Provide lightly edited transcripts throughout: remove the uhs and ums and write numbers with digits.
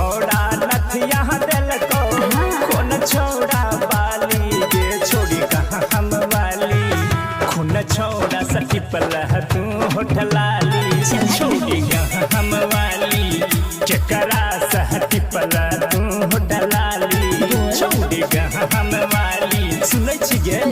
छोड़ा नथिया दिल को खून छोड़ा बाली के छोड़ी कहाँ हम वाली खून छोड़ा सटिपल तू होठलाली छोड़ी कहाँ हम वाली चकरा सहटिपल तू होठलाली छोड़ी कहाँ हम वाली सुनै छियै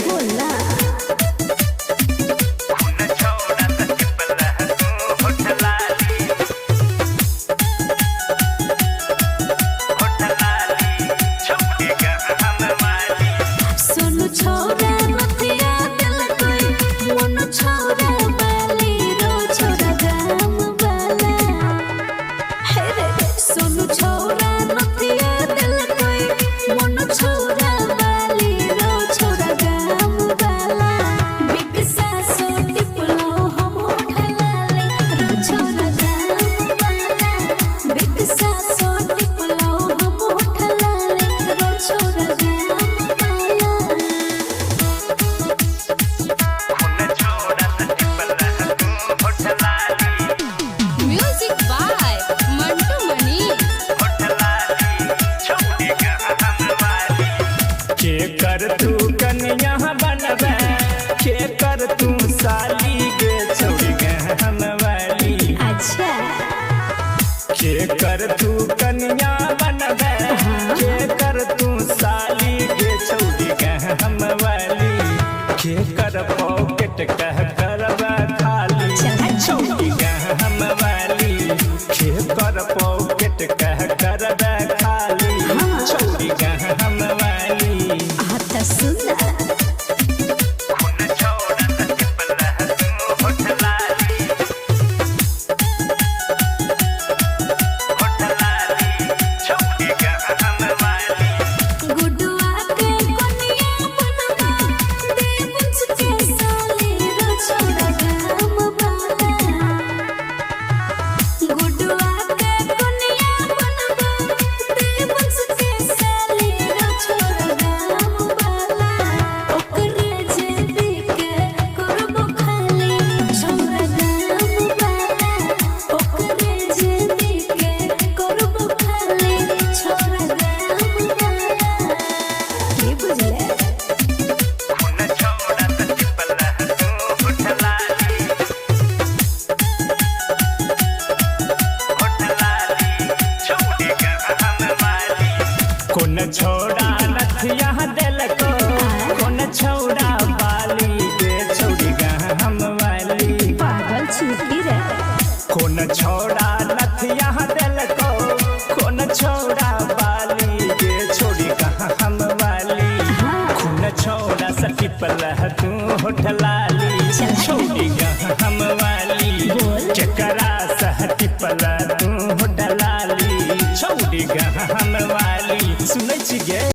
कर तू कन्या बनबे के कर तू साली के छोड़ी गए हम वाली अच्छा के कर तू कन्या बनबे के कर तू साली के छोड़ी गए हम वाली के कर पॉकेट कह करबा खाली छोड़ी गए हम वाली के कर पॉकेट कह करबा खाली छोड़ी गए हम वाली कौन छोड़ा नथिया दिल को कौन छोड़ा बाली के छोड़ी गए हम वाली पागल छुट्टी रे कौन छोड़ा नथिया दिल को कौन छोड़ा बाली के छोड़ी गए हम वाली खून छोड़ा सटिपल तू होठलाली